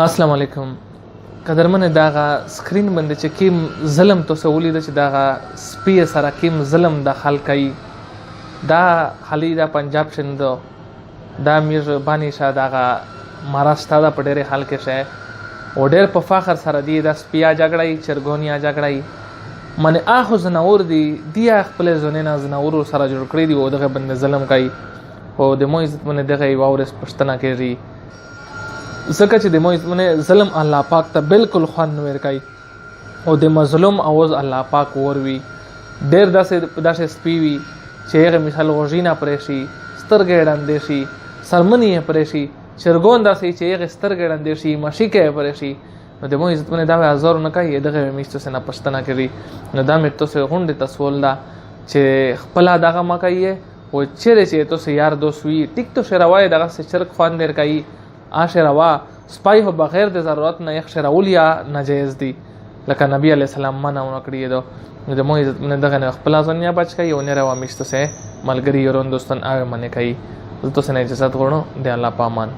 अस्सलाम वालेकुम قدرمن داغه سکرین باندې چې کیم ظلم تاسو ولید چې داغه سپی سره کیم ظلم د خلکای دا خلی دا پنجاب شندو دا میر بانی شاه داغه مهاراشټر دا پډېره حال کې شه او ډېر په فخر سره دی دا سپیا جګړای چرګونیا جګړای من اخو زناور دی خپل زونه زناور سره جوړ کړی دی او دغه باندې ظلم کوي او د مو عزت باندې دغه واورس پښتنه کوي زکه چې د مو عزت ظلم الله پاک ته بالکل خوان نه ورکای او د مظلوم اواز الله پاک وروي ډېر داسې سپیوي چې هغه مثال غوژینا پرېشي سترګې ډاندې شي سرمنې پرېشي چرګون داسې چې هغه سترګې ډاندې شي مشي کې پرېشي نو د مو عزت باندې دا هزار نه کوي دغه میشته سره پښتنه کوي نو دا مې تاسو غونډه تسول دا چې خپل دغه مکایي او چې تاسو یار دوسوي ټیک تو شروای دغه چرګ خوان در کوي آشروا سپای هو بغیر د ضرورت نه یخ شراولیا ناجیز دي لکه نبی علی السلام منع کړی دو د مو عزت نه دغه خپل ځانیا بچ کوي او نه روا میشته سه ملګری یورون دوستان آوه منه کوي تاسو نه اجازه غوړو د الله پامان